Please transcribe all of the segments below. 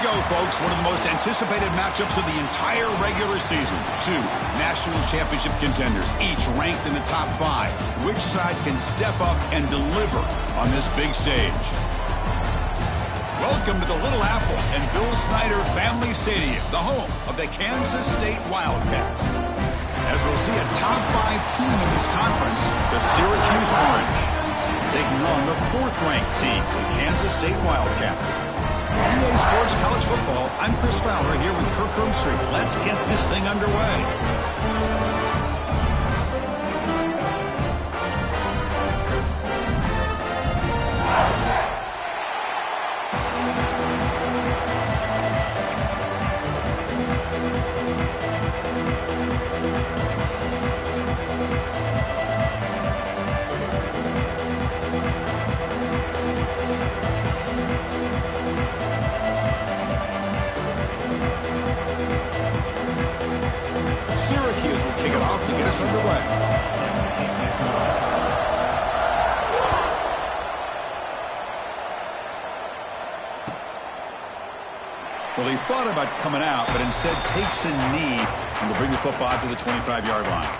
go, folks. One of the most anticipated matchups of the entire regular season. Two national championship contenders, each ranked in the top 5. Which side can step up and deliver on this big stage? Welcome to the Little Apple and Bill Snyder Family Stadium, the home of the Kansas State Wildcats. As we'll see a top 5 team in this conference, the Syracuse Orange, taking on the 4th-ranked team, the Kansas State Wildcats. AllDay Sports College Football, I'm Chris Fowler here with Kirk Herbstreit. Let's get this thing underway. Syracuse will kick it off to get us underway. Well, he thought about coming out, but instead takes a knee and will bring the football to the 25-yard line.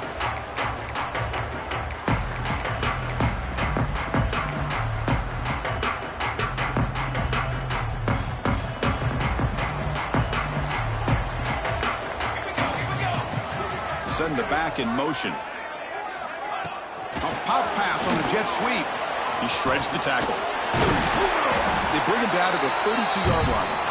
Send the back in motion. A pop pass on the jet sweep. He shreds the tackle. They bring him down to the 32-yard line.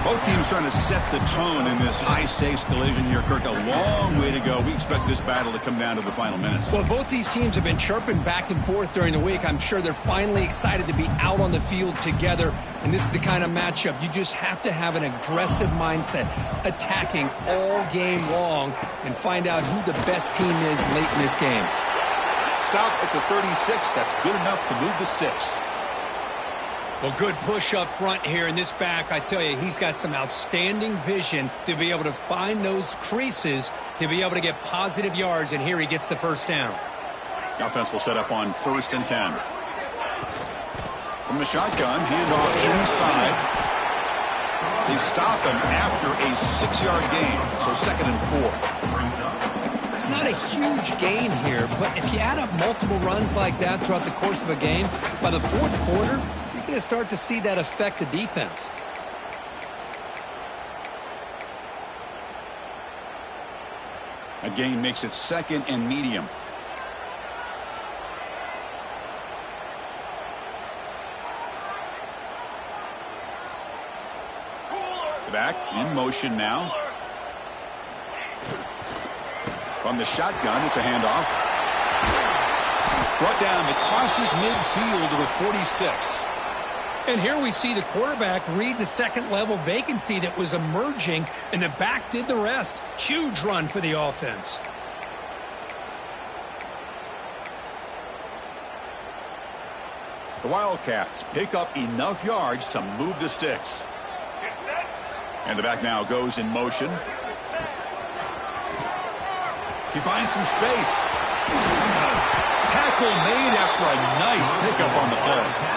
Both teams trying to set the tone in this high-stakes collision here, Kirk. A long way to go. We expect this battle to come down to the final minutes. Well, both these teams have been chirping back and forth during the week. I'm sure they're finally excited to be out on the field together. And this is the kind of matchup you just have to have an aggressive mindset, attacking all game long, and find out who the best team is late in this game. Stop at the 36. That's good enough to move the sticks. Well, good push up front here in this back. I tell you, he's got some outstanding vision to be able to find those creases, to be able to get positive yards, and here he gets the first down. The offense will set up on 1st and 10. From the shotgun, handoff inside. They stop him after a 6-yard gain, so 2nd and 4. It's not a huge gain here, but if you add up multiple runs like that throughout the course of a game, by the 4th quarter, you're going to start to see that affect the defense. A gain makes it 2nd and medium. Back in motion now. From the shotgun, it's a handoff. Brought down, it crosses midfield to the 46. And here we see the quarterback read the second-level vacancy that was emerging, and the back did the rest. Huge run for the offense. The Wildcats pick up enough yards to move the sticks. And the back now goes in motion. He finds some space. Tackle made after a nice pickup on the play.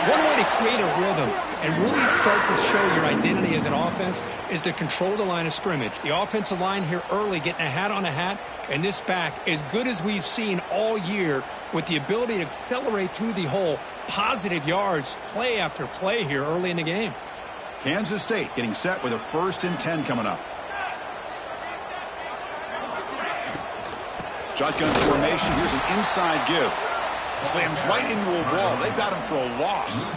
One way to create a rhythm and really start to show your identity as an offense is to control the line of scrimmage. The offensive line here early getting a hat on a hat, and this back as good as we've seen all year with the ability to accelerate through the hole. Positive yards, play after play here early in the game. Kansas State getting set with a 1st and 10 coming up. Shotgun formation. Here's an inside give. Slams right into a wall. They've got him for a loss.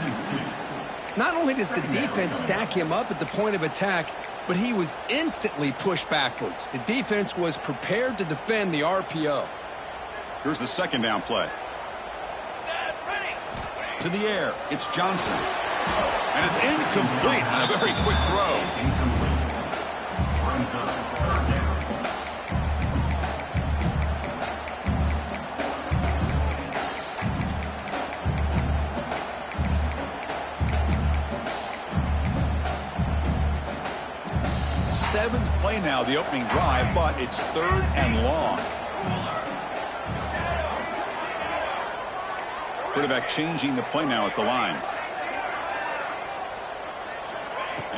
Not only does the defense stack him up at the point of attack, but he was instantly pushed backwards. The defense was prepared to defend the RPO. Here's the 2nd down play. To the air. It's Johnson. And it's incomplete on a very quick throw. Seventh play now, the opening drive, but it's 3rd and long. Quarterback changing the play now at the line.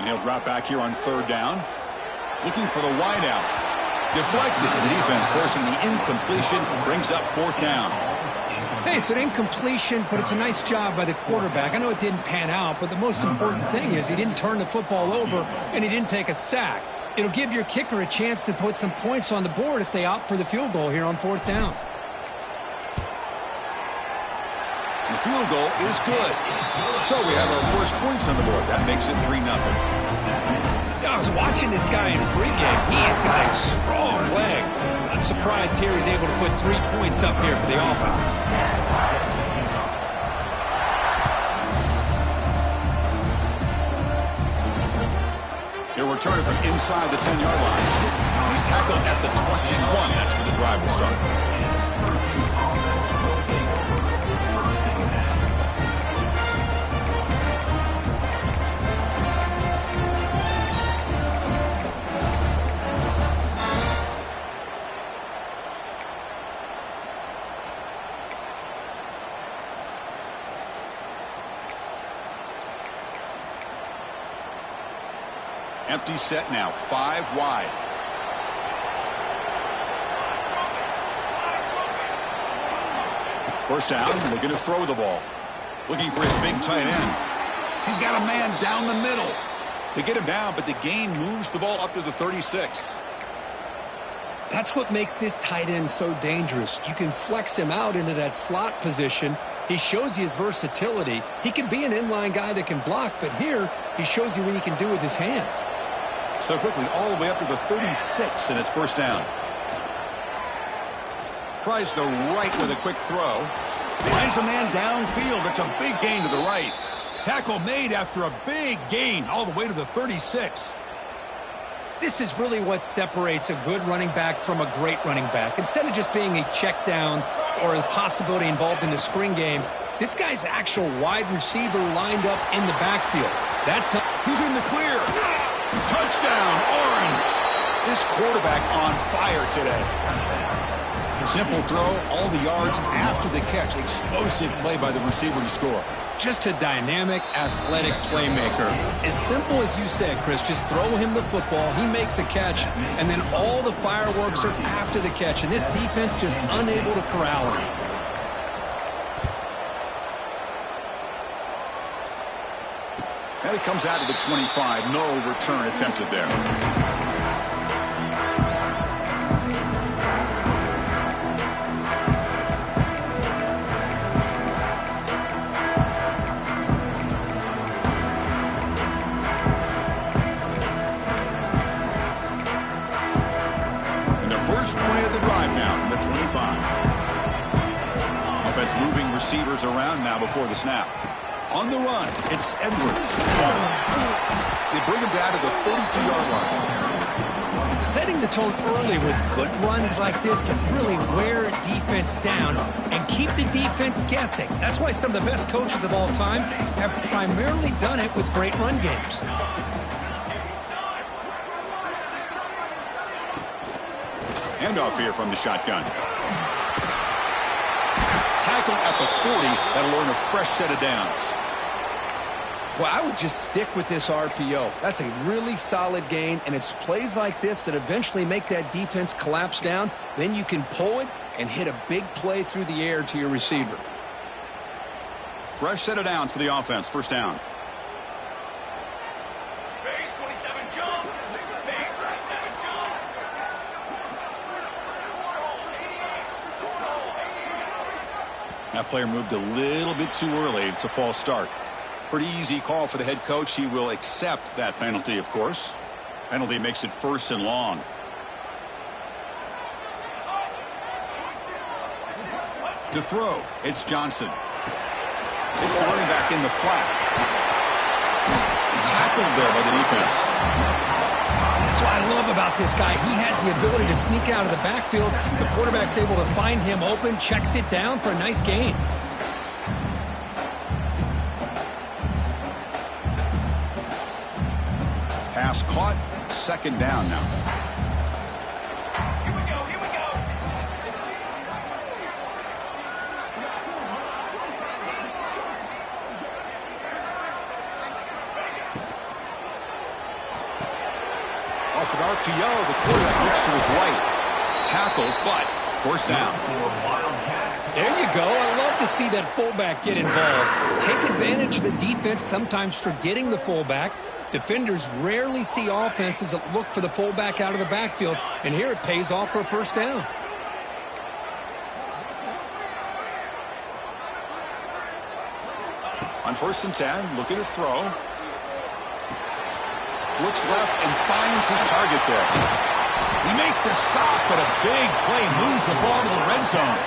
And he'll drop back here on 3rd down. Looking for the wide out. Deflected. The defense forcing the incompletion. Brings up 4th down. Hey, it's an incompletion, but it's a nice job by the quarterback. I know it didn't pan out, but the most important thing is he didn't turn the football over and he didn't take a sack. It'll give your kicker a chance to put some points on the board if they opt for the field goal here on 4th down. The field goal is good. So we have our first points on the board. That makes it 3-0. I was watching this guy in pregame. He has got a strong leg. I'm surprised here he's able to put 3 points up here for the offense. He'll return it from inside the 10-yard line. He's tackled at the 21. That's where the drive will start. Empty set now, 5 wide. First down, looking to throw the ball. Looking for his big tight end. He's got a man down the middle. They get him down, but the gain moves the ball up to the 36. That's what makes this tight end so dangerous. You can flex him out into that slot position. He shows you his versatility. He can be an inline guy that can block, but here he shows you what he can do with his hands. So quickly, all the way up to the 36, and it's first down. Tries the right with a quick throw. Finds a man downfield. It's a big gain to the right. Tackle made after a big gain all the way to the 36. This is really what separates a good running back from a great running back. Instead of just being a check down or a possibility involved in the screen game, this guy's actual wide receiver lined up in the backfield. He's in the clear. Touchdown, Orange. This quarterback on fire today. Simple throw, all the yards after the catch. Explosive play by the receiver to score. Just a dynamic, athletic playmaker. As simple as you said, Chris, just throw him the football, he makes a catch, and then all the fireworks are after the catch, and this defense just unable to corral him. And it comes out of the 25. No return attempted there. And the first point of the drive now from the 25. Offense moving receivers around now before the snap. On the run, it's Edwards. They bring him down to the 32-yard line. Setting the tone early with good runs like this can really wear a defense down and keep the defense guessing. That's why some of the best coaches of all time have primarily done it with great run games. Handoff here from the shotgun. Tackled at the 40. That'll earn a fresh set of downs. Well, I would just stick with this RPO. That's a really solid gain, and it's plays like this that eventually make that defense collapse down. Then you can pull it and hit a big play through the air to your receiver. Fresh set of downs for the offense. First down. That player moved a little bit too early. It's a false start. Pretty easy call for the head coach. He will accept that penalty, of course. Penalty makes it 1st and long. To throw, it's Johnson. It's the running back in the flat. Tackled there by the defense. That's what I love about this guy. He has the ability to sneak out of the backfield. The quarterback's able to find him open, checks it down for a nice gain. Pass caught. 2nd down now. Here we go. off an RPO. The quarterback looks to his right. Tackle, but first down. There you go. I love to see that fullback get involved. Take advantage of the defense, sometimes forgetting the fullback. Defenders rarely see offenses that look for the fullback out of the backfield, and here it pays off for a first down. On 1st and 10, looking to throw. Looks left and finds his target there. He makes the stop, but a big play moves the ball to the red zone.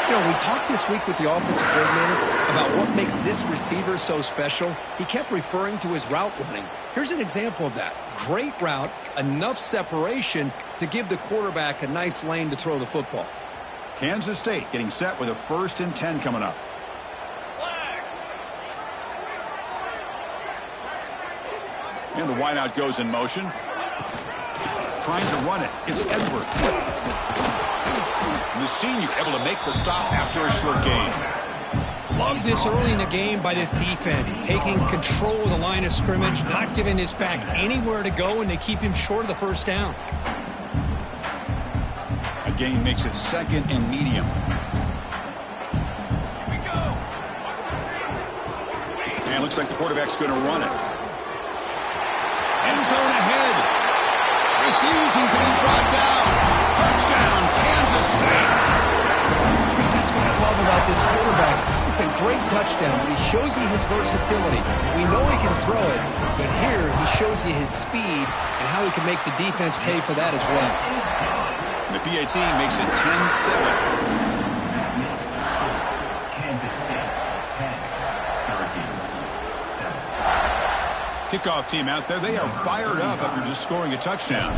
You know, we talked this week with the offensive coordinator about what makes this receiver so special. He kept referring to his route running. Here's an example of that. Great route, enough separation to give the quarterback a nice lane to throw the football. Kansas State getting set with a 1st and 10 coming up. And the wideout goes in motion. Trying to run it. It's Edwards. The senior able to make the stop after a short gain. Love this early in the game by this defense. Taking control of the line of scrimmage, not giving this back anywhere to go, and they keep him short of the first down. A gain makes it 2nd and medium. Here we go. And it looks like the quarterback's going to run it. End zone ahead. Refusing to be brought down. Touchdown, Kansas State. Chris, that's what I love about this quarterback. It's a great touchdown, but he shows you his versatility. We know he can throw it, but here he shows you his speed and how he can make the defense pay for that as well. And the PAT makes it 10-7. Kickoff team out there, they are fired up after just scoring a touchdown.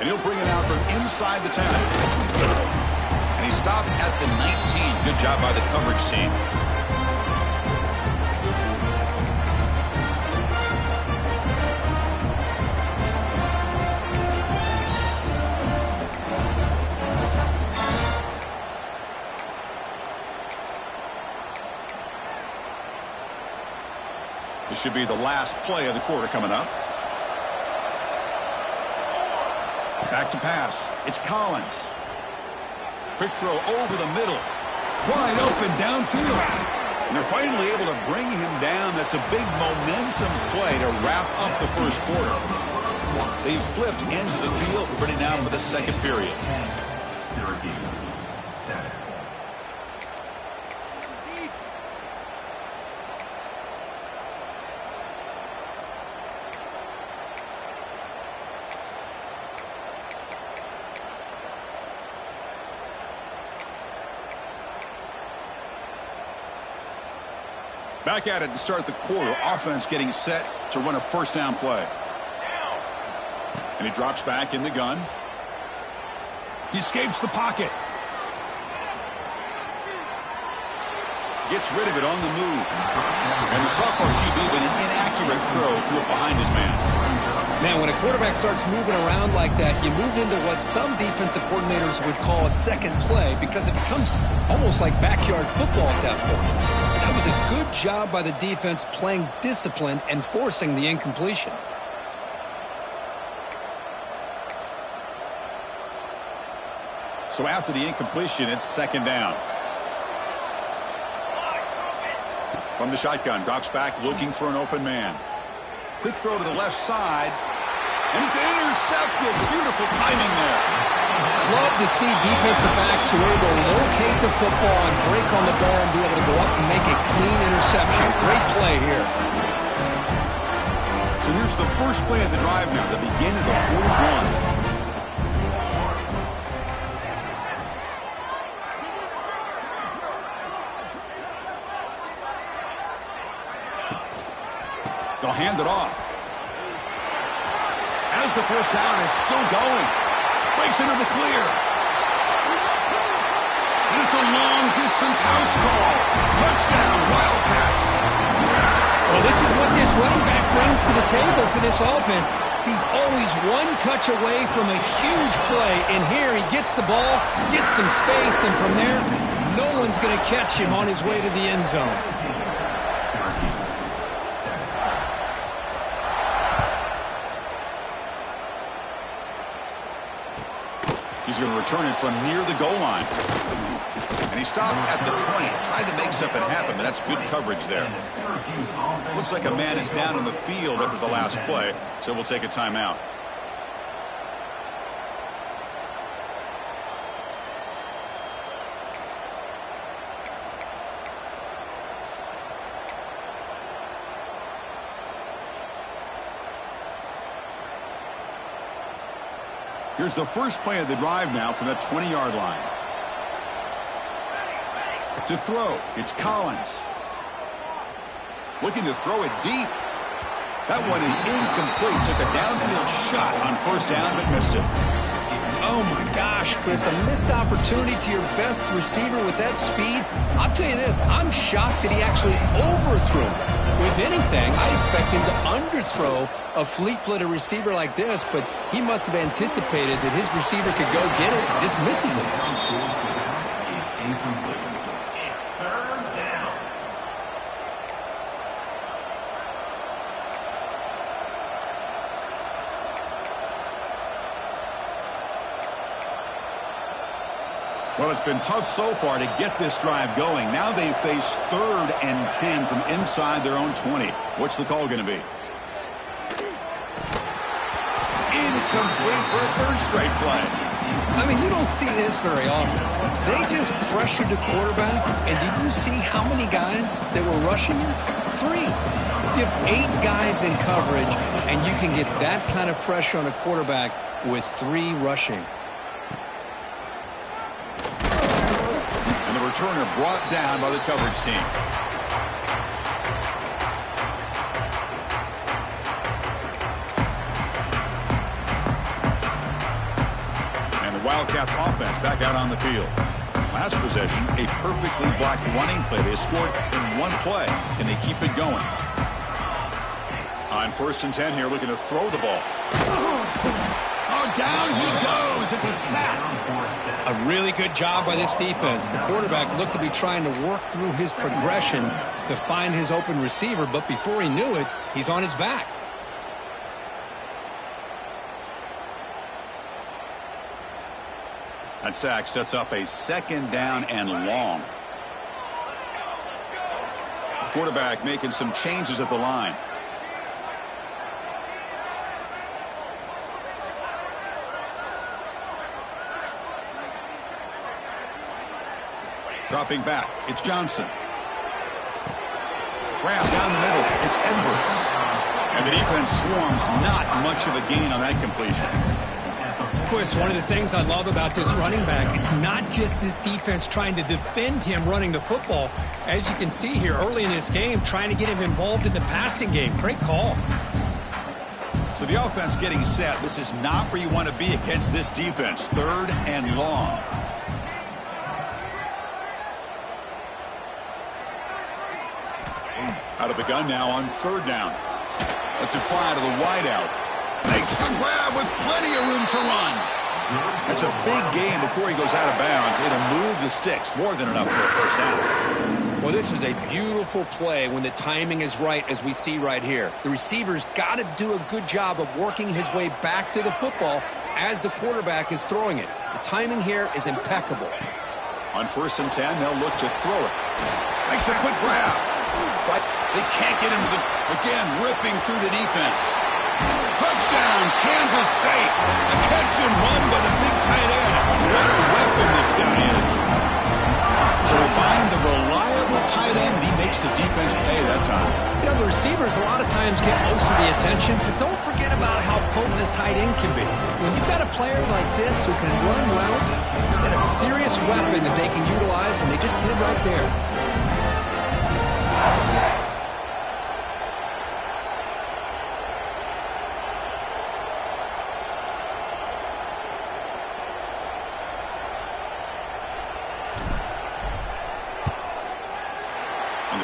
And he'll bring it out from inside the 10. And he stopped at the 19. Good job by the coverage team. This should be the last play of the quarter coming up. Back to pass. It's Collins. Quick throw over the middle. Wide open downfield. And they're finally able to bring him down. That's a big momentum play to wrap up the first quarter. They've flipped ends of the field, ready now for the second period. Back at it to start the quarter. Offense getting set to run a first down play. And he drops back in the gun. He escapes the pocket. Gets rid of it on the move. And the sophomore QB with an inaccurate throw threw it behind his man. Man, when a quarterback starts moving around like that, you move into what some defensive coordinators would call a second play because it becomes almost like backyard football at that point. That was a good job by the defense playing discipline and forcing the incompletion. So after the incompletion, it's second down. From the shotgun, drops back looking for an open man. Quick throw to the left side. And it's intercepted. Beautiful timing there. Love to see defensive backs who are able to locate the football and break on the ball and be able to go up and make a clean interception. Great play here. So here's the first play of the drive now, the beginning of the 41. They'll hand it off. As the first down is still going. Breaks into the clear. And it's a long-distance house call. Touchdown, Wildcats. Well, this is what this running back brings to the table for this offense. He's always one touch away from a huge play. And here he gets the ball, gets some space, and from there, No one's going to catch him on his way to the end zone. He's going to return it from near the goal line. And he stopped at the 20. Tried to make something happen, but that's good coverage there. Looks like a man is down on the field after the last play, so we'll take a timeout. Here's the first play of the drive now from the 20-yard line. To throw, it's Collins. Looking to throw it deep. That one is incomplete. Took a downfield shot on first down, but missed it. Oh, my gosh, Chris, a missed opportunity to your best receiver with that speed. I'll tell you this, I'm shocked that he actually overthrew him. If anything, I expect him to underthrow a fleet-footed receiver like this, but he must have anticipated that his receiver could go get it and just misses it. Well, it's been tough so far to get this drive going. Now they face 3rd and 10 from inside their own 20. What's the call going to be? Incomplete for a 3rd straight play. I mean, you don't see this very often. They just pressured the quarterback, and did you see how many guys that were rushing him? 3. You have 8 guys in coverage, and you can get that kind of pressure on a quarterback with 3 rushing. Returner brought down by the coverage team. And the Wildcats offense back out on the field. Last possession, a perfectly blocked running play. They scored in one play, and they keep it going. On 1st and 10 here, looking to throw the ball. Oh, down he goes. It's a sack. A really good job by this defense. The quarterback looked to be trying to work through his progressions to find his open receiver, but before he knew it, he's on his back. That sack sets up a 2nd down and long. The quarterback making some changes at the line. Dropping back, it's Johnson. Grab down the middle, it's Edwards. And the defense swarms, not much of a gain on that completion. Chris, one of the things I love about this running back, it's not just this defense trying to defend him running the football. As you can see here early in this game, trying to get him involved in the passing game. Great call. So the offense getting set. This is not where you want to be against this defense. 3rd and long. Out of the gun now on 3rd down. Let's it fly to the wideout. Makes the grab with plenty of room to run. That's a big gain before he goes out of bounds. It'll move the sticks. More than enough for a 1st down. Well, this is a beautiful play when the timing is right, as we see right here. The receiver's got to do a good job of working his way back to the football as the quarterback is throwing it. The timing here is impeccable. On 1st and 10, they'll look to throw it. Makes a quick grab. They can't get into the, again, ripping through the defense. Touchdown, Kansas State. A catch and run by the big tight end. What a weapon this guy is. So they find the reliable tight end, and he makes the defense pay that time. You know, the receivers a lot of times get most of the attention, but don't forget about how potent a tight end can be. When you've got a player like this who can run routes, then a serious weapon that they can utilize, and they just did right there.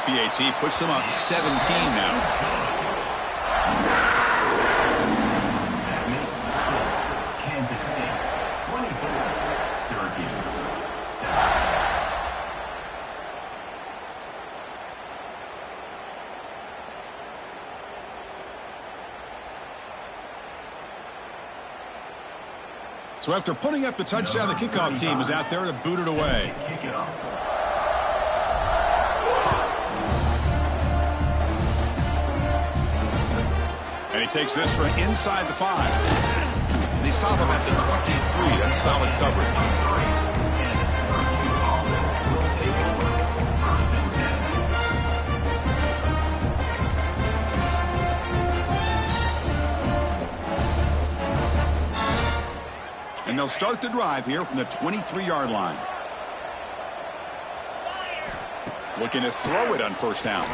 PAT puts them up 17 now. So after putting up the touchdown, the kickoff team is out there to boot it away. And he takes this from inside the 5. They stop him at the 23. That's solid coverage. And they'll start the drive here from the 23-yard line. Looking to throw it on first down.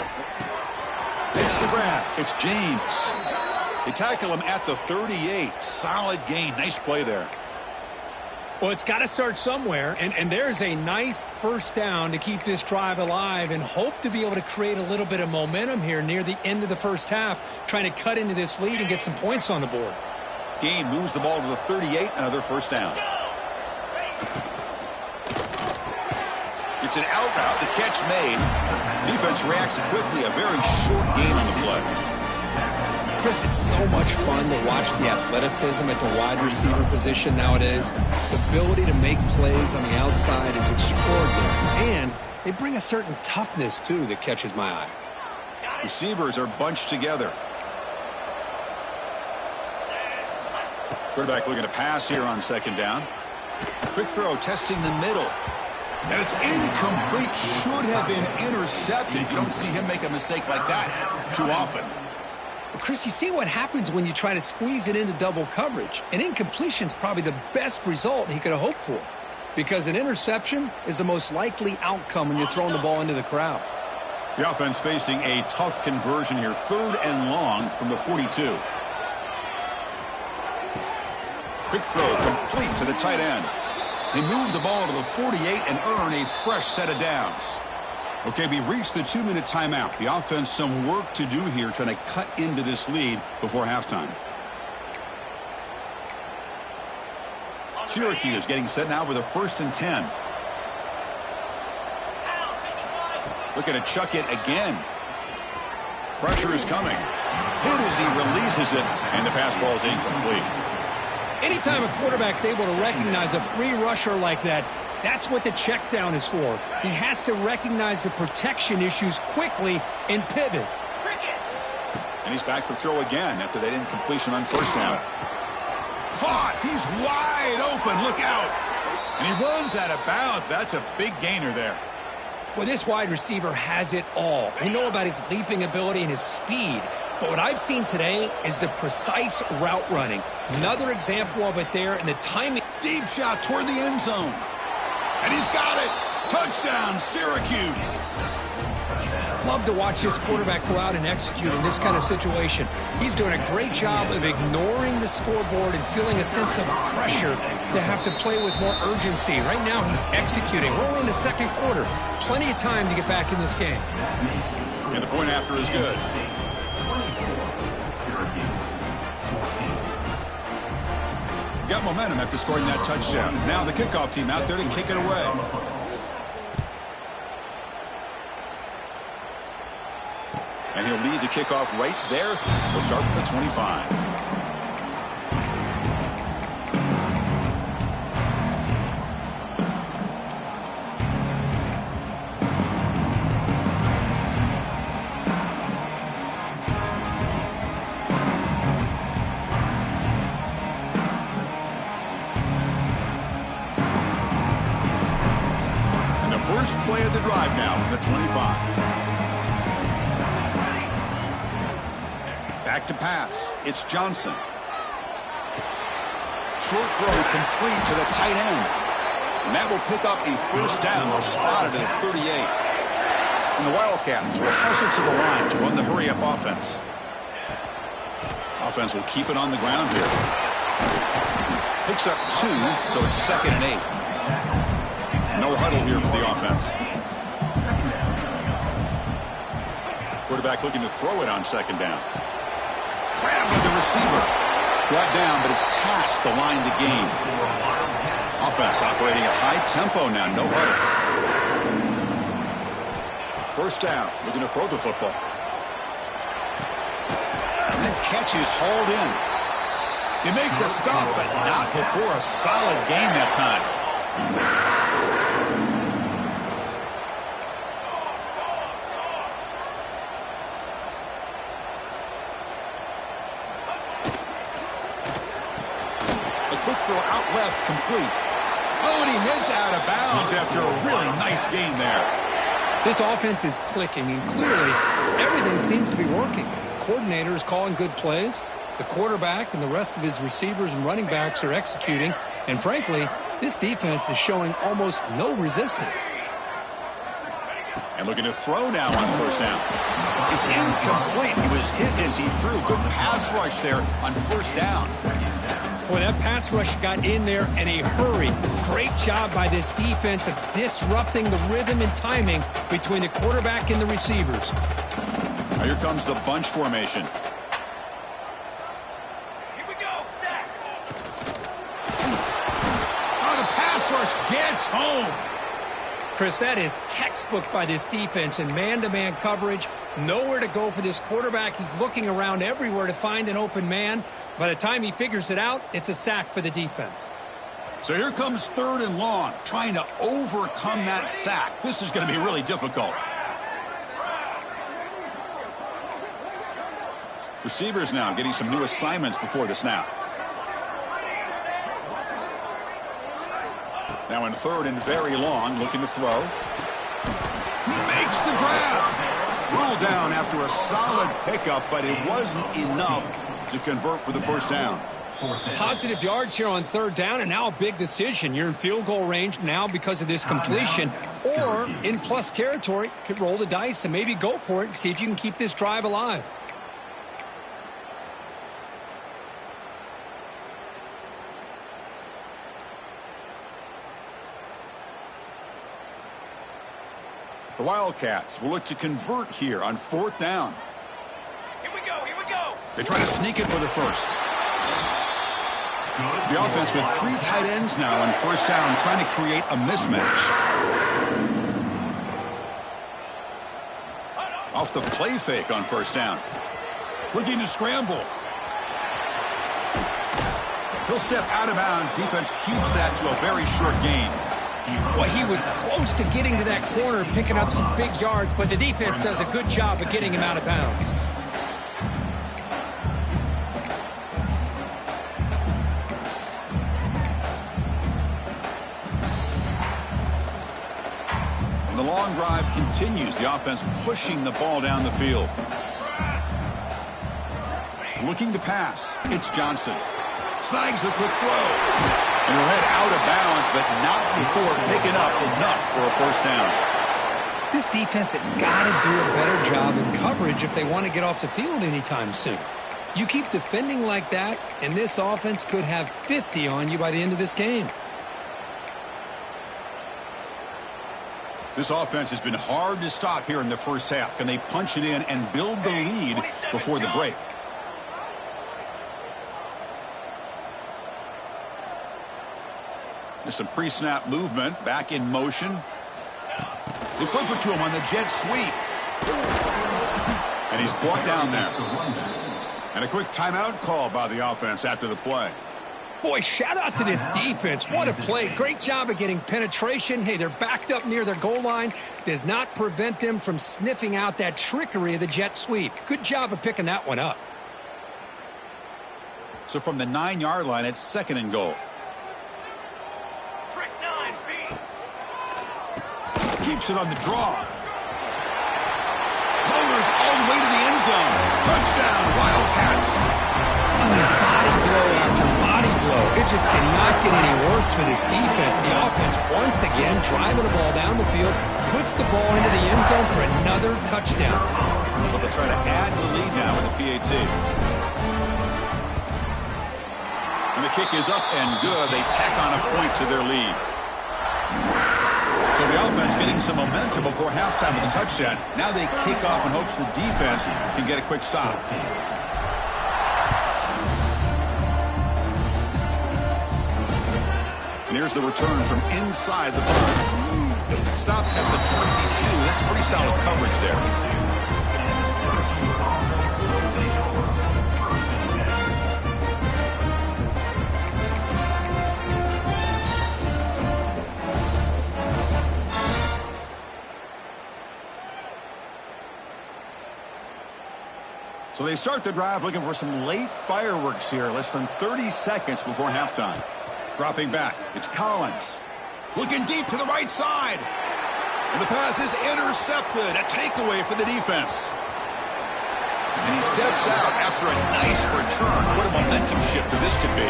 Makes the grab. It's James. They tackle him at the 38. Solid gain. Nice play there. Well, it's got to start somewhere, and there's a nice first down to keep this drive alive and hope to be able to create a little bit of momentum here near the end of the first half, trying to cut into this lead and get some points on the board. Gain moves the ball to the 38, another first down. It's an out route, the catch made. Defense reacts quickly, a very short gain on the play. Chris, it's so much fun to watch the athleticism at the wide receiver position nowadays. The ability to make plays on the outside is extraordinary, and they bring a certain toughness, too, that catches my eye. Receivers are bunched together. Quarterback looking to pass here on second down. Quick throw, testing the middle. And it's incomplete. Should have been intercepted. You don't see him make a mistake like that too often. Chris, you see what happens when you try to squeeze it into double coverage. An incompletion is probably the best result he could have hoped for, because an interception is the most likely outcome when you're throwing the ball into the crowd. The offense facing a tough conversion here. 3rd and long from the 42. Quick throw complete to the tight end. They move the ball to the 48 and earn a fresh set of downs. Okay, we reached the 2-minute timeout. The offense some work to do here, trying to cut into this lead before halftime. Syracuse getting set now with a 1st and 10. Looking to chuck it again. Pressure is coming. Hit as he releases it, and the pass ball is incomplete. Anytime a quarterback's able to recognize a free rusher like that, that's what the check down is for. He has to recognize the protection issues quickly and pivot. And he's back to throw again after that incompletion on first down. Caught! He's wide open. Look out! And he runs out of bounds. That's a big gainer there. Well, this wide receiver has it all. We know about his leaping ability and his speed. But what I've seen today is the precise route running. Another example of it there, and the timing. Deep shot toward the end zone. And he's got it. Touchdown, Syracuse. Love to watch this quarterback go out and execute in this kind of situation. He's doing a great job of ignoring the scoreboard and feeling a sense of pressure to have to play with more urgency. Right now, he's executing. We're only in the second quarter. Plenty of time to get back in this game. And the point after is good. Got momentum after scoring that touchdown. Now the kickoff team out there to kick it away. And he'll lead the kickoff right there. He'll start with the 25. First play of the drive now from the 25. Back to pass. It's Johnson. Short throw complete to the tight end. And that will pick up a first down. Spotted at 38. And the Wildcats will hustle to the line to run the hurry-up offense. Offense will keep it on the ground here. Picks up 2, so it's 2nd and 8. No huddle here for the offense. Quarterback looking to throw it on second down. Grab with the receiver. Brought down, but it's past the line to gain. Offense operating at high tempo now. No huddle. First down. Looking to throw the football. And that catch is hauled in. You make the stop, but not before a solid gain that time. A quick throw out left, complete. Oh, and he heads out of bounds after a really nice gain there. This offense is clicking, and clearly everything seems to be working. The coordinator is calling good plays. The quarterback and the rest of his receivers and running backs are executing. And frankly, this defense is showing almost no resistance. And looking to throw now on first down. It's incomplete. He was hit as he threw. Good pass rush there on first down. Boy, that pass rush got in there in a hurry. Great job by this defense of disrupting the rhythm and timing between the quarterback and the receivers. Now here comes the bunch formation. Gets home. Chris, that is textbook by this defense in man-to-man coverage. Nowhere to go for this quarterback. He's looking around everywhere to find an open man. By the time he figures it out, it's a sack for the defense. So here comes 3rd and long, trying to overcome that sack. This is going to be really difficult. Receivers now getting some new assignments before the snap. Now in 3rd and very long, looking to throw. He makes the grab. Ruled down after a solid pickup, but it wasn't enough to convert for the first down. Positive yards here on 3rd down, and now a big decision. You're in field goal range now because of this completion, or in plus territory. Could roll the dice and maybe go for it and see if you can keep this drive alive. The Wildcats will look to convert here on 4th down. Here we go, here we go. They try to sneak it for the first. The offense with 3 tight ends now on first down, trying to create a mismatch. Off the play fake on first down. Looking to scramble. He'll step out of bounds. Defense keeps that to a very short gain. Well, he was close to getting to that corner, picking up some big yards, but the defense does a good job of getting him out of bounds. And the long drive continues. The offense pushing the ball down the field. Looking to pass. It's Johnson. Snags the quick throw. And he'll head out of bounds, but not before picking up enough for a first down. This defense has got to do a better job in coverage if they want to get off the field anytime soon. You keep defending like that, and this offense could have 50 on you by the end of this game. This offense has been hard to stop here in the first half. Can they punch it in and build the lead before the break? There's some pre-snap movement, back in motion. They flip it to him on the jet sweep. And he's brought down there. And a quick timeout call by the offense after the play. Boy, shout out to this defense. What a play. Great job of getting penetration. Hey, they're backed up near their goal line. Does not prevent them from sniffing out that trickery of the jet sweep. Good job of picking that one up. So from the 9-yard line, it's 2nd and goal. Keeps it on the draw. Bowlers all the way to the end zone. Touchdown, Wildcats. I mean, body blow after body blow. It just cannot get any worse for this defense. The offense, once again, driving the ball down the field, puts the ball into the end zone for another touchdown. But they'll try to add to the lead now with the PAT. And the kick is up and good. They tack on a point to their lead. So the offense getting some momentum before halftime with a touchdown. Now they kick off in hopes the defense can get a quick stop. And here's the return from inside the 5. Stop at the 22. That's pretty solid coverage there. So they start the drive looking for some late fireworks here, less than 30 seconds before halftime. Dropping back, it's Collins. Looking deep to the right side. And the pass is intercepted. A takeaway for the defense. And he steps out after a nice return. What a momentum shifter this could be.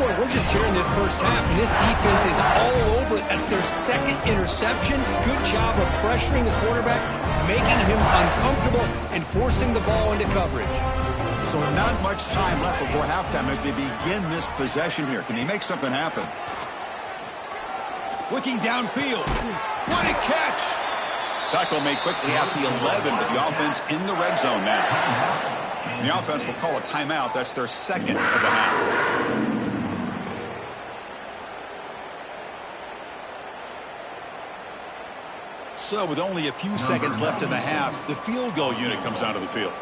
Boy, we're just here in this first half, and this defense is all over it. That's their second interception. Good job of pressuring the quarterback, making him uncomfortable, and forcing the ball into coverage. So not much time left before halftime as they begin this possession here. Can they make something happen? Looking downfield. What a catch! Tackle made quickly at the 11, but the offense in the red zone now. And the offense will call a timeout. That's their second of the half. So with only a few seconds left in the half, the field goal unit comes out of the field.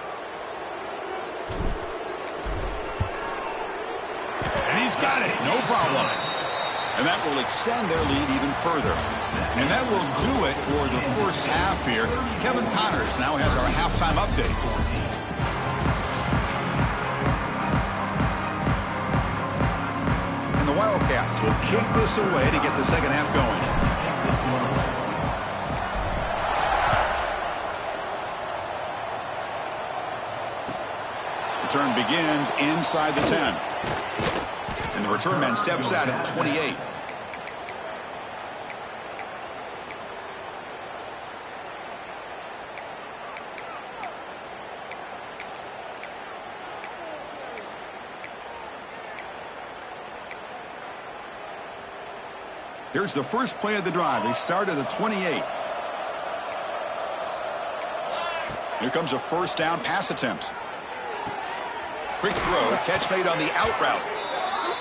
And he's got it. No problem. And that will extend their lead even further. And that will do it for the first half here. Kevin Connors now has our halftime update. And the Wildcats will kick this away to get the second half going. Return begins inside the 10. And the return man steps out at the 28. Here's the first play of the drive. They start at the 28. Here comes a first down pass attempt. Quick throw, catch made on the out route.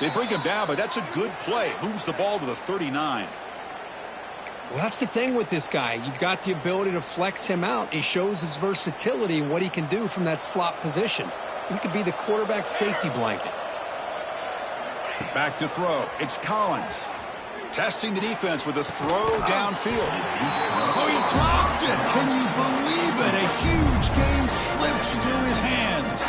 They bring him down, but that's a good play. Moves the ball to the 39. Well, that's the thing with this guy. You've got the ability to flex him out. He shows his versatility and what he can do from that slot position. He could be the quarterback safety blanket. Back to throw. It's Collins. Testing the defense with a throw downfield. Oh, he dropped it. Can you believe it? A huge game slips through his hands.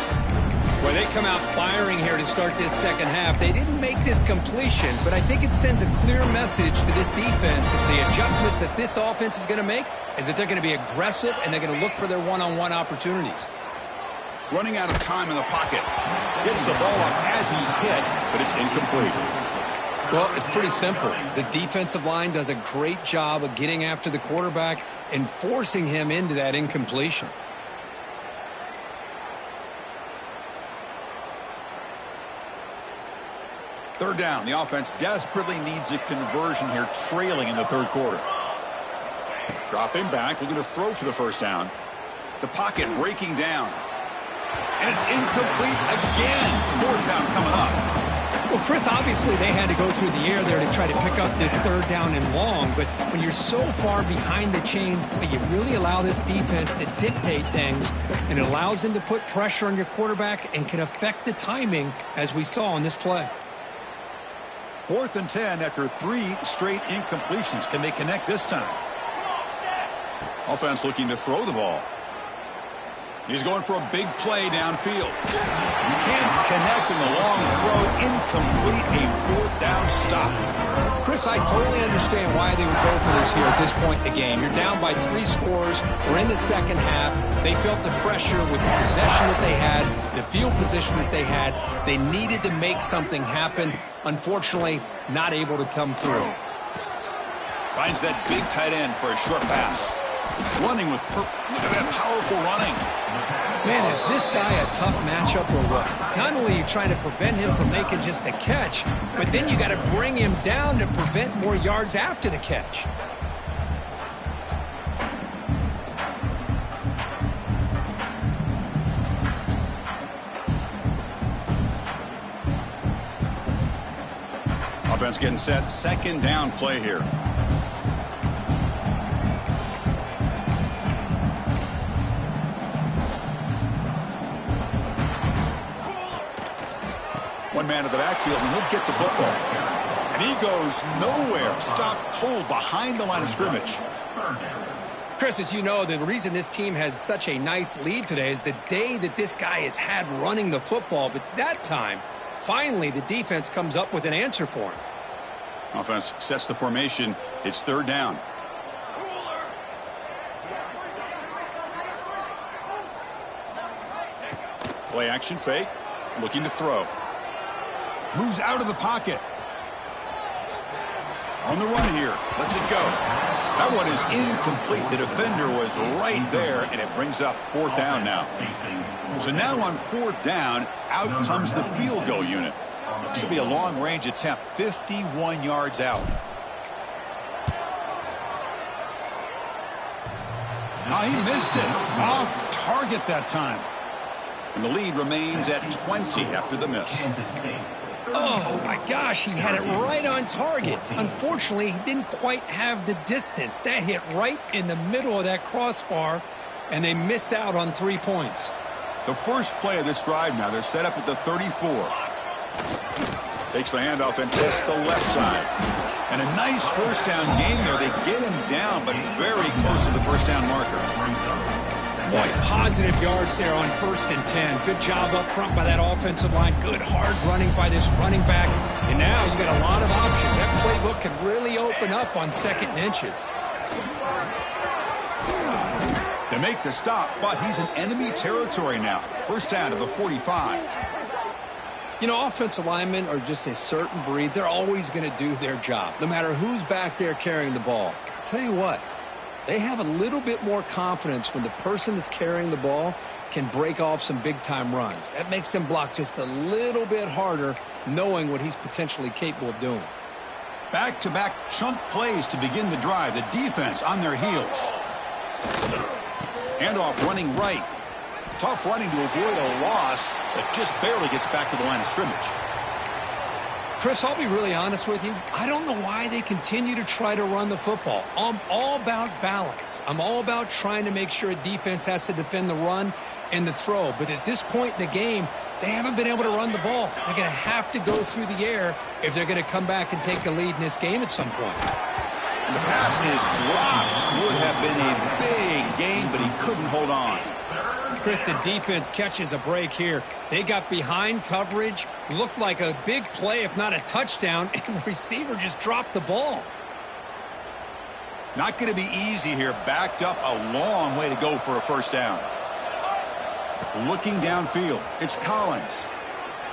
Well, they come out firing here to start this second half. They didn't make this completion, but I think it sends a clear message to this defense that the adjustments that this offense is going to make is that they're going to be aggressive and they're going to look for their one-on-one opportunities. Running out of time in the pocket. Gets the ball up as he's hit, but it's incomplete. Well, it's pretty simple. The defensive line does a great job of getting after the quarterback and forcing him into that incompletion. Third down. The offense desperately needs a conversion here, trailing in the third quarter. Dropping back, looking to throw for the first down. The pocket breaking down. And it's incomplete again. Fourth down coming up. Well, Chris, obviously they had to go through the air there to try to pick up this third down and long, but when you're so far behind the chains, boy, you really allow this defense to dictate things, and it allows them to put pressure on your quarterback and can affect the timing, as we saw on this play. 4th and 10 after 3 straight incompletions. Can they connect this time? Offense looking to throw the ball. He's going for a big play downfield. Can't connect in the long throw. Incomplete, a 4th down stop. Chris, I totally understand why they would go for this here at this point in the game. You're down by 3 scores. We're in the second half. They felt the pressure with the possession that they had, the field position that they had. They needed to make something happen. Unfortunately, not able to come through. Finds that big tight end for a short pass. Running with look at that powerful running. Man, is this guy a tough matchup or what? Not only are you trying to prevent him from making just a catch, but then you got to bring him down to prevent more yards after the catch. Offense getting set. Second down play here. One man in the backfield, and he'll get the football. And he goes nowhere. Stopped cold behind the line of scrimmage. Chris, as you know, the reason this team has such a nice lead today is the day that this guy has had running the football. But that time, finally, the defense comes up with an answer for him. Offense sets the formation. It's third down. Play action fake. Looking to throw. Moves out of the pocket. On the run here. Lets it go. That one is incomplete. The defender was right there, and it brings up fourth down now. So now on fourth down, out comes the field goal unit. This will be a long-range attempt, 51 yards out. Now he missed it. Off target that time. And the lead remains at 20 after the miss. Oh, my gosh, he had it right on target. Unfortunately, he didn't quite have the distance. That hit right in the middle of that crossbar, and they miss out on 3 points. The first play of this drive now, they're set up at the 34. Takes the handoff and tests the left side. And a nice first down gain there. They get him down, but very close to the first down marker. Boy, positive yards there on 1st and 10. Good job up front by that offensive line. Good hard running by this running back. And now you got a lot of options. That playbook can really open up on 2nd and inches. They make the stop, but he's in enemy territory now. First down to the 45. You know, offensive linemen are just a certain breed. They're always going to do their job, no matter who's back there carrying the ball. I'll tell you what. They have a little bit more confidence when the person that's carrying the ball can break off some big-time runs. That makes them block just a little bit harder, knowing what he's potentially capable of doing. Back-to-back chunk plays to begin the drive. The defense on their heels. Handoff running right. Tough running to avoid a loss, but just barely gets back to the line of scrimmage. Chris, I'll be really honest with you. I don't know why they continue to try to run the football. I'm all about balance. I'm all about trying to make sure a defense has to defend the run and the throw. But at this point in the game, they haven't been able to run the ball. They're going to have to go through the air if they're going to come back and take the lead in this game at some point. And the pass is dropped. Would have been a big gain, but he couldn't hold on. Chris, the defense catches a break here. They got behind coverage, looked like a big play, if not a touchdown, and the receiver just dropped the ball. Not going to be easy here. Backed up a long way to go for a first down. Looking downfield, it's Collins.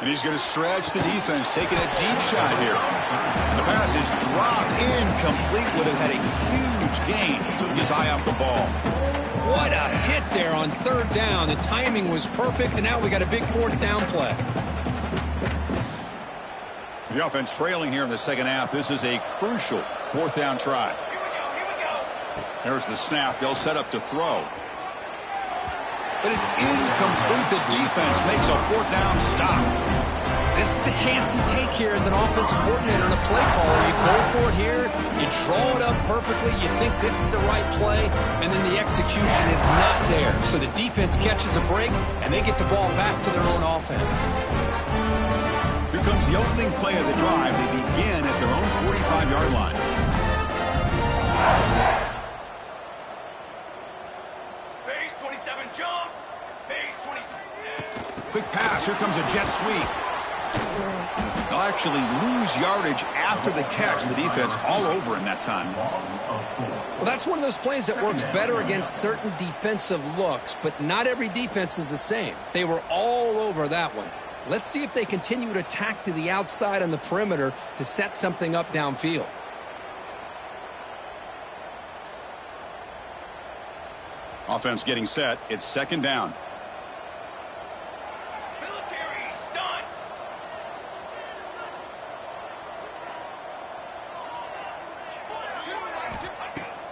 And he's going to stretch the defense, taking a deep shot here. And the pass is dropped incomplete. Would have had a huge gain. Took his eye off the ball. What a hit there on 3rd down. The timing was perfect, and now we got a big 4th down play. The offense trailing here in the second half. This is a crucial 4th down try. Here we go. There's the snap. They'll set up to throw. But it's incomplete. The defense makes a 4th down stop. This is the chance you take here as an offensive coordinator and a play caller. You go for it here, you draw it up perfectly, you think this is the right play, and then the execution is not there. So the defense catches a break, and they get the ball back to their own offense. Here comes the opening play of the drive. They begin at their own 45-yard line. Base 27 jump. Base 27. Quick pass. Here comes a jet sweep. They'll actually lose yardage after the catch. The defense all over in that time. Well, that's one of those plays that works better against certain defensive looks, but not every defense is the same. They were all over that one. Let's see if they continue to attack to the outside on the perimeter to set something up downfield. Offense getting set. It's 2nd down. Military stunt.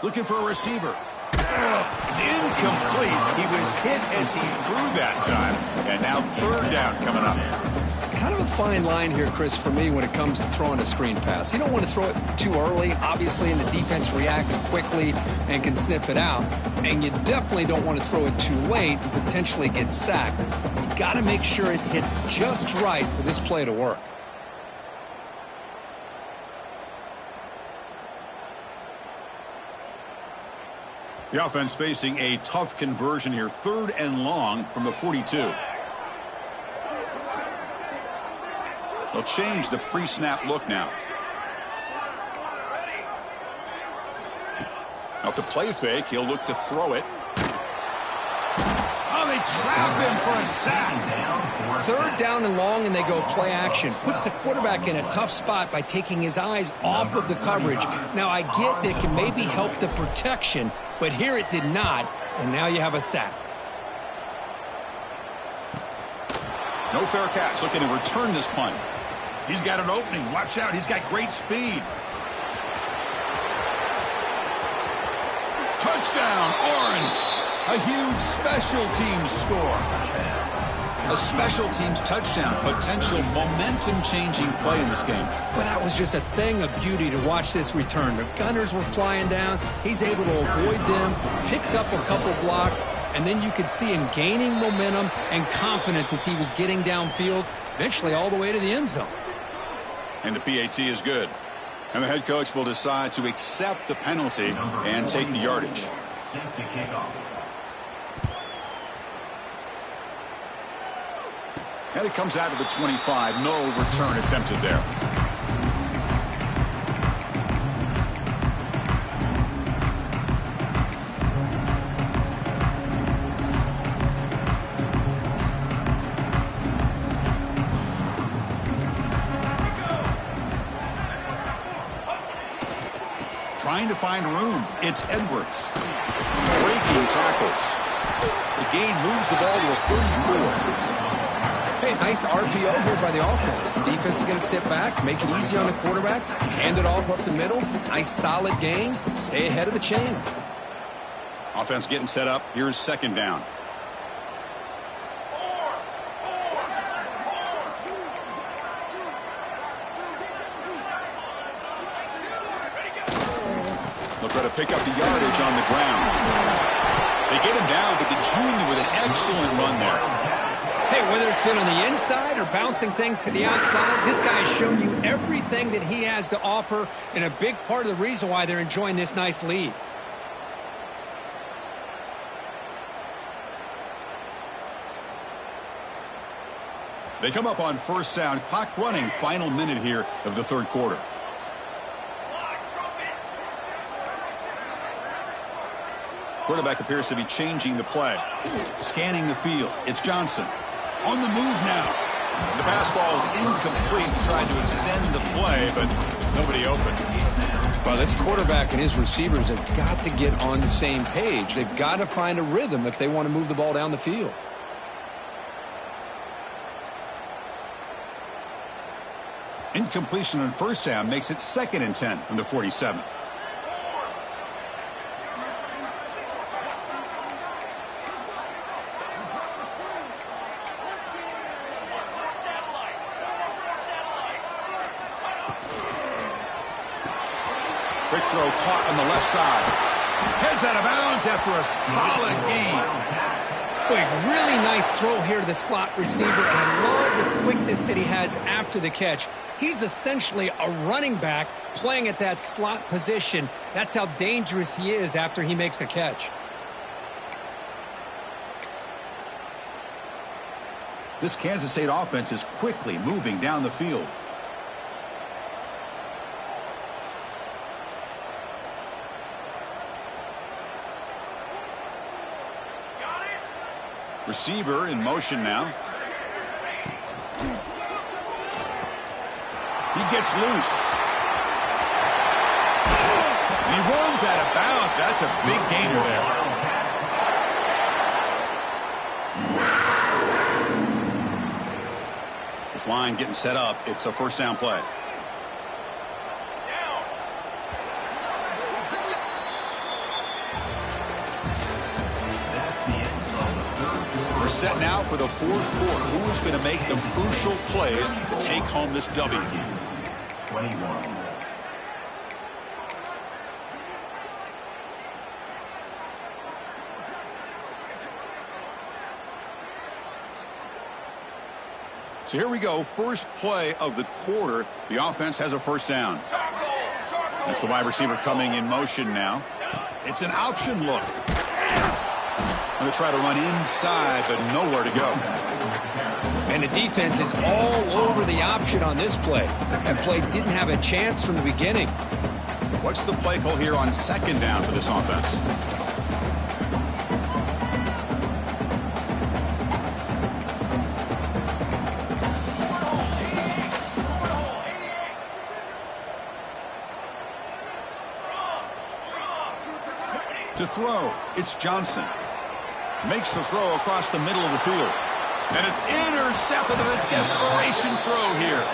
Looking for a receiver. It's incomplete. He was hit as he threw that time. And now 3rd down coming up. Kind of a fine line here, Chris, for me when it comes to throwing a screen pass. You don't want to throw it too early, obviously, and the defense reacts quickly and can sniff it out. And you definitely don't want to throw it too late and potentially get sacked. You got to make sure it hits just right for this play to work. The offense facing a tough conversion here. 3rd and long from the 42. They'll change the pre-snap look now. Off the play fake, he'll look to throw it. Oh, they trap him for a sack. 3rd down and long, and they go play action. Puts the quarterback in a tough spot by taking his eyes off of the coverage. Now, I get that it can maybe help the protection, but here it did not, and now you have a sack. No fair catch. Looking to return this punt. He's got an opening. Watch out. He's got great speed. Touchdown, Orange. A huge special teams score. A special teams touchdown. Potential momentum-changing play in this game. Well, that was just a thing of beauty to watch this return. The gunners were flying down. He's able to avoid them, picks up a couple blocks, and then you could see him gaining momentum and confidence as he was getting downfield, eventually all the way to the end zone. And the PAT is good. And the head coach will decide to accept the penalty and take the yardage. And it comes out to the 25. No return attempted there. Trying to find room. It's Edwards. Breaking tackles. The gain moves the ball to a 34. Hey, nice RPO here by the offense. The defense is going to sit back, make it easy on the quarterback, hand it off up the middle. Nice solid gain. Stay ahead of the chains. Offense getting set up. Here's 2nd down. They'll try to pick up the yardage on the ground. They get him down, but the junior with an excellent run there. Hey, whether it's been on the inside or bouncing things to the outside, this guy has shown you everything that he has to offer, and a big part of the reason why they're enjoying this nice lead. They come up on 1st down. Clock running. Final minute here of the 3rd quarter. Quarterback appears to be changing the play. Scanning the field. It's Johnson. On the move now. The pass ball is incomplete. Tried to extend the play, but nobody open. Well, this quarterback and his receivers have got to get on the same page. They've got to find a rhythm if they want to move the ball down the field. Incompletion on 1st down makes it 2nd and 10 from the 47. Quick throw caught on the left side. Heads out of bounds after a solid gain. Big, really nice throw here to the slot receiver, and I love the quickness that he has after the catch. He's essentially a running back playing at that slot position. That's how dangerous he is after he makes a catch. This Kansas State offense is quickly moving down the field. Receiver in motion now. He gets loose. And he runs out of bounds. That's a big gainer there. This line getting set up. It's a 1st down play. We're set now for the 4th quarter. Who is going to make the crucial plays to take home this W? 21. So here we go. First play of the quarter. The offense has a 1st down. That's the wide receiver coming in motion now. It's an option look. Going to try to run inside, but nowhere to go. And the defense is all over the option on this play. That play didn't have a chance from the beginning. What's the play call here on second down for this offense? To throw, it's Johnson. Makes the throw across the middle of the field. And it's intercepted with a desperation throw here.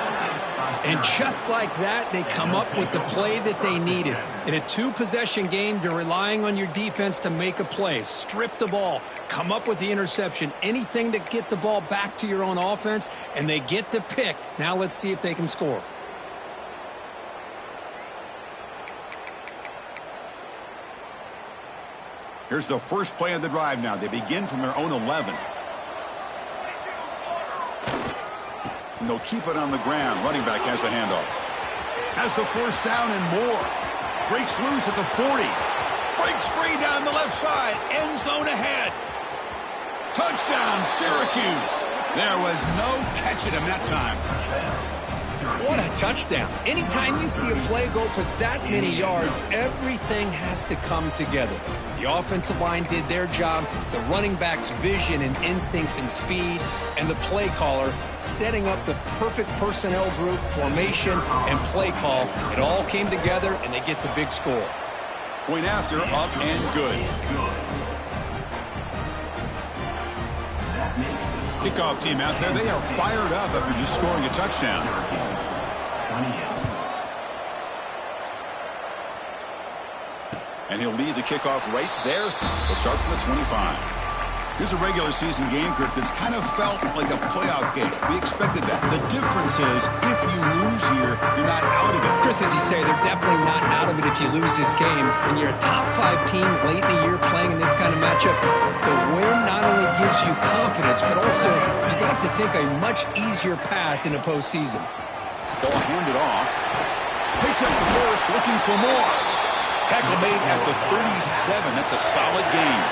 And just like that, they come up with the play that they needed. In a two-possession game, you're relying on your defense to make a play. Strip the ball, come up with the interception, anything to get the ball back to your own offense, and they get to pick. Now let's see if they can score. Here's the first play of the drive now. They begin from their own 11. And they'll keep it on the ground. Running back has the handoff. Has the first down and more. Breaks loose at the 40. Breaks free down the left side. End zone ahead. Touchdown, Syracuse. There was no catching him that time. What a touchdown. Anytime you see a play go for that many yards, everything has to come together. The offensive line did their job, the running back's vision and instincts and speed, and the play caller setting up the perfect personnel group, formation, and play call. It all came together, and they get the big score. Point after, up and good. Kickoff team out there, they are fired up after just scoring a touchdown. And he'll lead the kickoff right there. We'll start from the 25. Here's a regular season game group that's kind of felt like a playoff game. We expected that. The difference is if you lose here, you're not out of it. Chris, as you say, they're definitely not out of it if you lose this game. When you're a top-5 team late in the year playing in this kind of matchup, the win not only gives you confidence, but also you'd like to think a much easier path in the postseason. They'll hand it off. Picks up the first, looking for more. Tackle made at the 37. That's a solid game.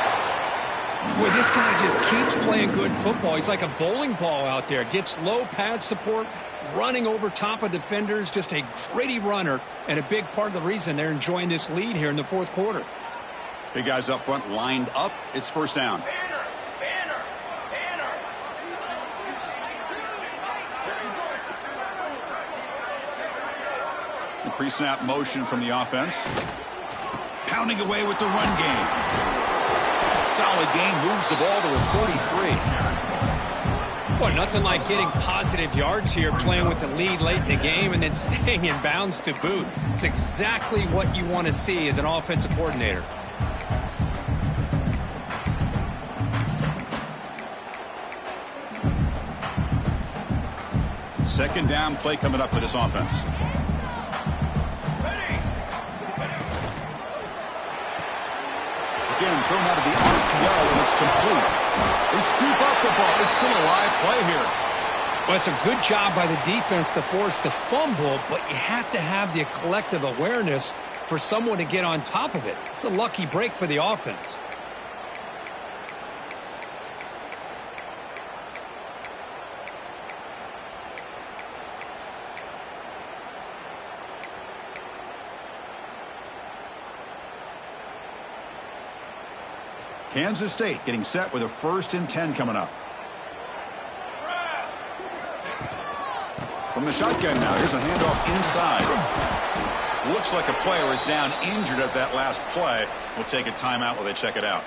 Boy, this guy just keeps playing good football. He's like a bowling ball out there. Gets low pad support, running over top of defenders. Just a gritty runner, and a big part of the reason they're enjoying this lead here in the fourth quarter. Big guys up front lined up. It's first down. The pre-snap motion from the offense. Pounding away with the run game. Solid game, moves the ball to the 43. Well, nothing like getting positive yards here, playing with the lead late in the game and then staying in bounds to boot. It's exactly what you want to see as an offensive coordinator. Second down play coming up for this offense. Again, thrown out of the RPO, and it's complete. They scoop up the ball. It's still a live play here. Well, it's a good job by the defense to force the fumble, but you have to have the collective awareness for someone to get on top of it. It's a lucky break for the offense. Kansas State getting set with a 1st and 10 coming up. From the shotgun now, here's a handoff inside. Looks like a player is down injured at that last play. We'll take a timeout while they check it out.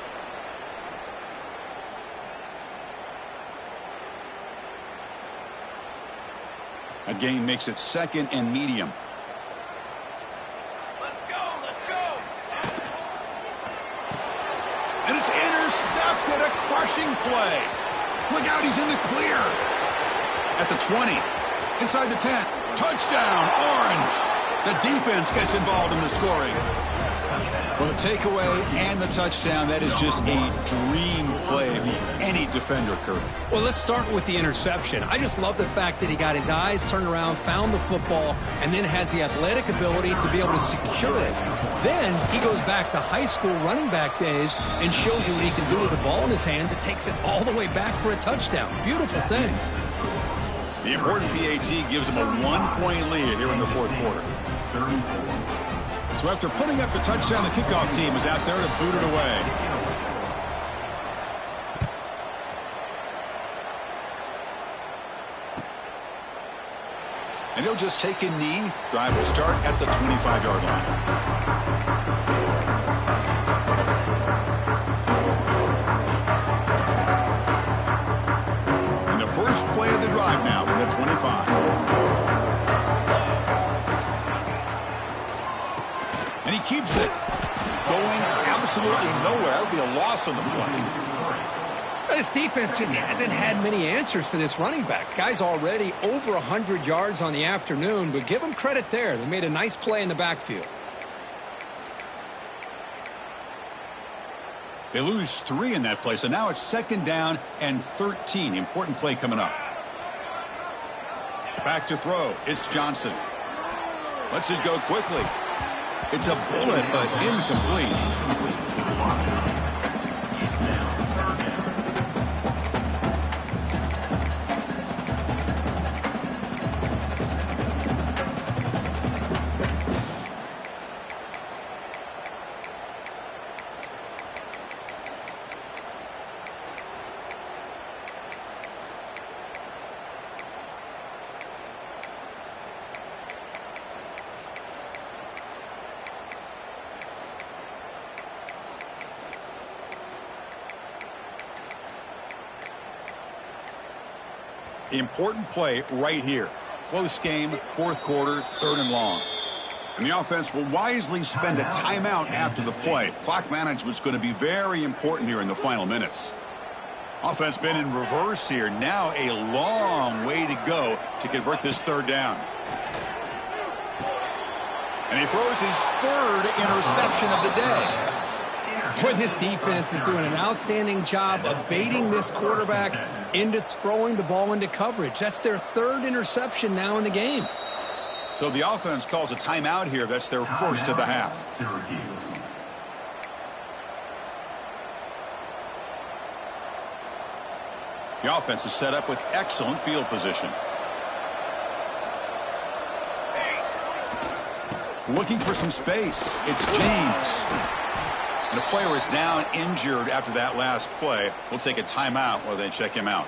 A gain makes it 2nd and medium. And it's intercepted, a crushing play. Look out, he's in the clear. At the 20, inside the 10, touchdown, Orange. The defense gets involved in the scoring. Well, the takeaway and the touchdown, that is just a dream play for any defender, Kurt. Well, let's start with the interception. I just love the fact that he got his eyes turned around, found the football, and then has the athletic ability to be able to secure it. Then he goes back to high school running back days and shows you what he can do with the ball in his hands. It takes it all the way back for a touchdown. Beautiful thing. The important PAT gives him a 1-point lead here in the fourth quarter. So after putting up the touchdown, the kickoff team is out there to boot it away. And he'll just take a knee. Drive will start at the 25-yard line. And the first play of the drive now from the 25. And he keeps it going absolutely nowhere. That would be a loss on the play. This defense just hasn't had many answers for this running back. Guy's already over 100 yards on the afternoon, but give him credit there. They made a nice play in the backfield. They lose 3 in that play, so now it's 2nd down and 13. Important play coming up. Back to throw. It's Johnson. Lets it go quickly. It's a bullet, but incomplete. Important play right here. Close game, fourth quarter, 3rd and long. And the offense will wisely spend a timeout after the play. Clock management's going to be very important here in the final minutes. Offense been in reverse here. Now a long way to go to convert this 3rd down. And he throws his 3rd interception of the day. Boy, this defense is doing an outstanding job of baiting this quarterback into throwing the ball into coverage. That's their 3rd interception now in the game. So the offense calls a timeout here. That's their first of the half. The offense is set up with excellent field position. Looking for some space. It's James. And the player is down injured after that last play. We'll take a timeout while they check him out.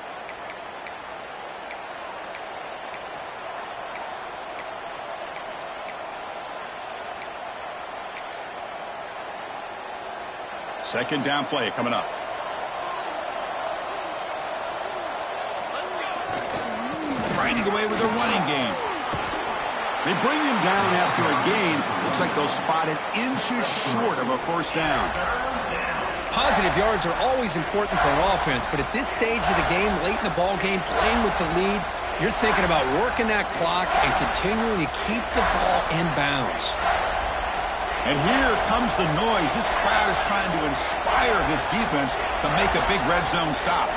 Second down play coming up. Grinding away with a running game. They bring him down after a gain. Looks like they'll spot it inches short of a first down. Positive yards are always important for an offense, but at this stage of the game, late in the ball game, playing with the lead, you're thinking about working that clock and continuing to keep the ball in bounds. And here comes the noise. This crowd is trying to inspire this defense to make a big red zone stop.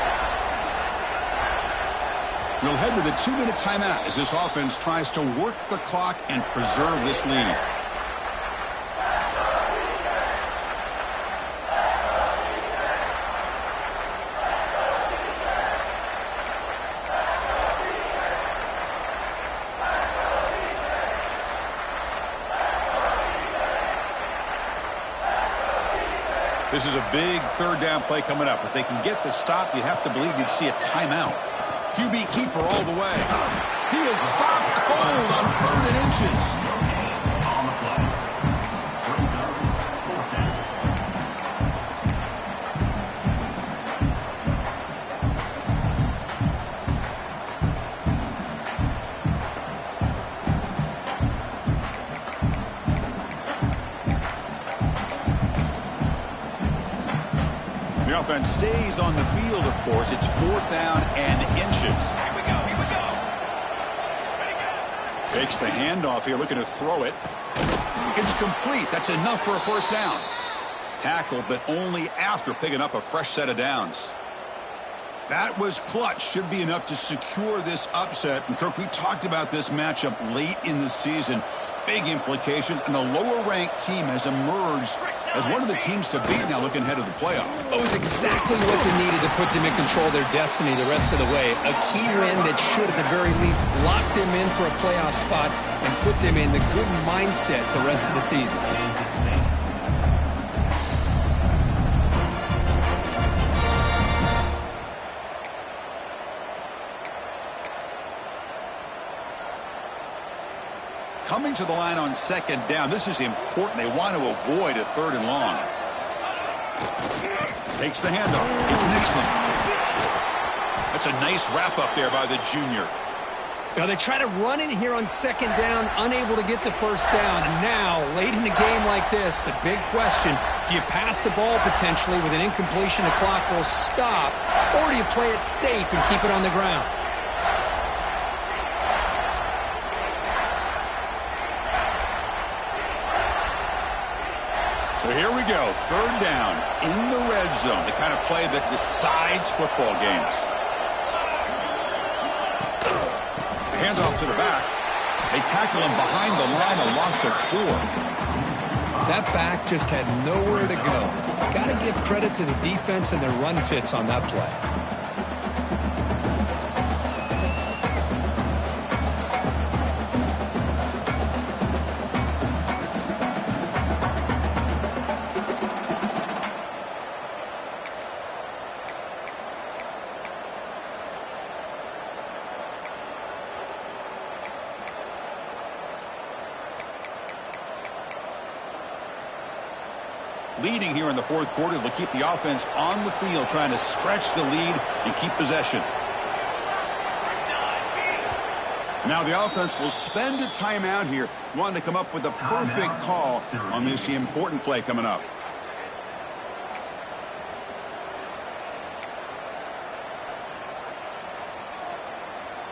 We'll head to the 2-minute timeout as this offense tries to work the clock and preserve this lead. This is a big 3rd down play coming up. If they can get the stop, you have to believe you'd see a timeout. QB keeper all the way. He is stopped cold on 3rd and inches. The offense stays on the field, of course. It's 4th down and inches. Here we go, here we go. Ready, go. Fakes the handoff here, looking to throw it. It's complete. That's enough for a first down. tackle, but only after picking up a fresh set of downs. That was clutch. Should be enough to secure this upset. And, Kirk, we talked about this matchup late in the season. Big implications, and the lower-ranked team has emerged as one of the teams to beat now looking ahead of the playoff. It was exactly what they needed to put them in control of their destiny the rest of the way. A key win that should, at the very least, lock them in for a playoff spot and put them in the good mindset the rest of the season. Coming to the line on second down, this is important. They want to avoid a 3rd and long. Takes the handoff. It's Nixon. That's a nice wrap-up there by the junior. Now, they try to run it here on second down, unable to get the first down. And now, late in a game like this, the big question, do you pass the ball potentially with an incompletion, the clock will stop, or do you play it safe and keep it on the ground? So here we go, 3rd down in the red zone, the kind of play that decides football games. Handoff to the back. They tackle him behind the line, a loss of 4. That back just had nowhere to go. Got to give credit to the defense and their run fits on that play. Leading here in the 4th quarter, they'll keep the offense on the field, trying to stretch the lead and keep possession. Now the offense will spend a timeout here, wanting to come up with the perfect call on this important play coming up.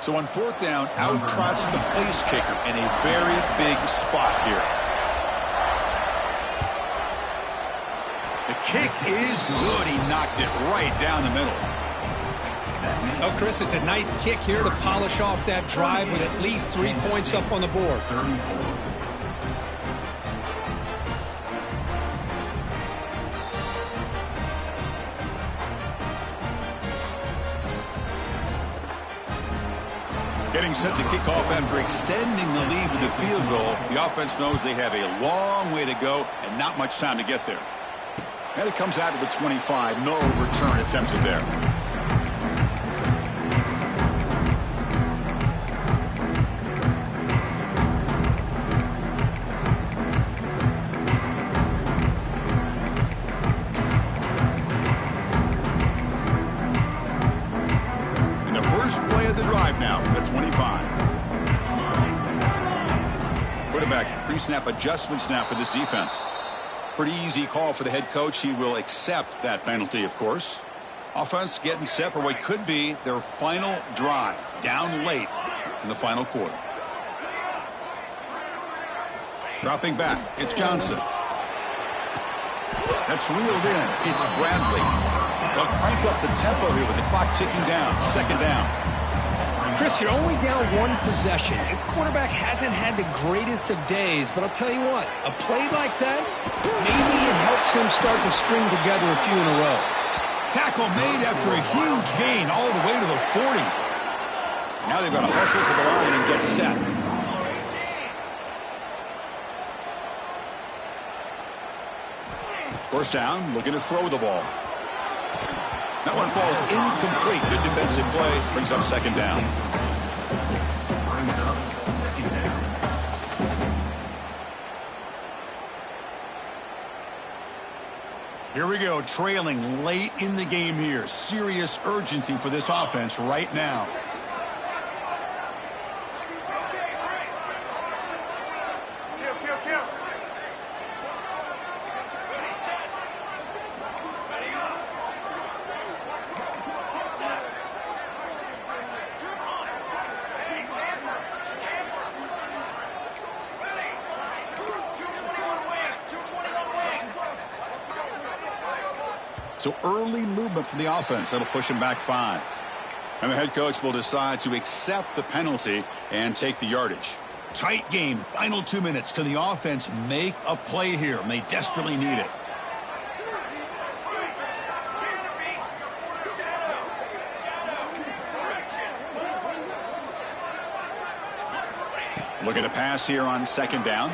So on 4th down, out trots the place kicker in a very big spot here. The kick is good. He knocked it right down the middle. Oh, Chris, it's a nice kick here to polish off that drive with at least 3 points up on the board. Getting set to kick off after extending the lead with the field goal. The offense knows they have a long way to go and not much time to get there. And it comes out of the 25. No return attempted there. And the first play of the drive now from the 25. Quarterback pre-snap adjustments now for this defense. Pretty easy call for the head coach. He will accept that penalty, of course. Offense getting set for what could be their final drive, down late in the final quarter. Dropping back, it's Johnson. That's reeled in. It's Bradley. They'll crank up the tempo here with the clock ticking down. 2nd down. Chris, you're only down 1 possession. This quarterback hasn't had the greatest of days, but I'll tell you what, a play like that, maybe it helps him start to string together a few in a row. Tackle made after a huge gain all the way to the 40. Now they've got to hustle to the line and get set. First down, looking to throw the ball. That one falls incomplete. Good defensive play. Brings up 2nd down. Here we go. Trailing late in the game here. Serious urgency for this offense right now. So early movement from the offense. That'll push him back 5. And the head coach will decide to accept the penalty and take the yardage. Tight game. Final 2 minutes. Can the offense make a play here? And they desperately need it. Looking to pass here on 2nd down.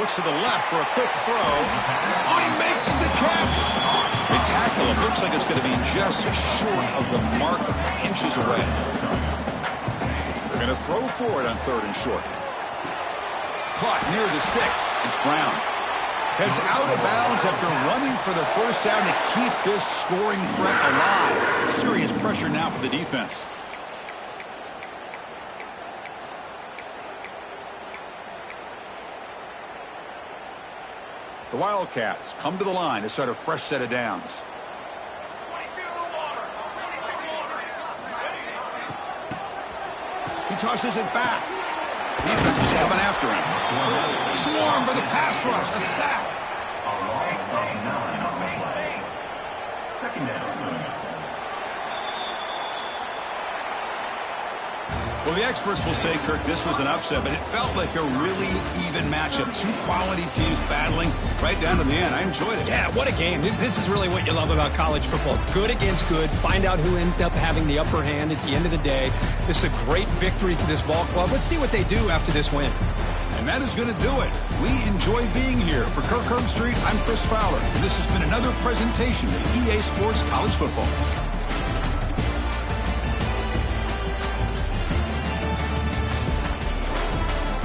Looks to the left for a quick throw. Oh, he makes the catch. They tackle him. Looks like it's going to be just short of the mark, inches away. They're going to throw for it on 3rd and short. Caught near the sticks. It's Brown. Heads out of bounds after running for the 1st down to keep this scoring threat alive. Serious pressure now for the defense. The Wildcats come to the line to start a fresh set of downs. He tosses it back. Defense is coming after him. Swarm for the pass rush. A sack. A loss of 9 on the play. 2nd down. Well, the experts will say, Kirk, this was an upset, but it felt like a really even matchup. 2 quality teams battling right down to the end. I enjoyed it. Yeah, what a game. This is really what you love about college football. Good against good. Find out who ends up having the upper hand at the end of the day. This is a great victory for this ball club. Let's see what they do after this win. And that is going to do it. We enjoy being here. For Kirk Herbstreit, I'm Chris Fowler. And this has been another presentation of EA Sports College Football.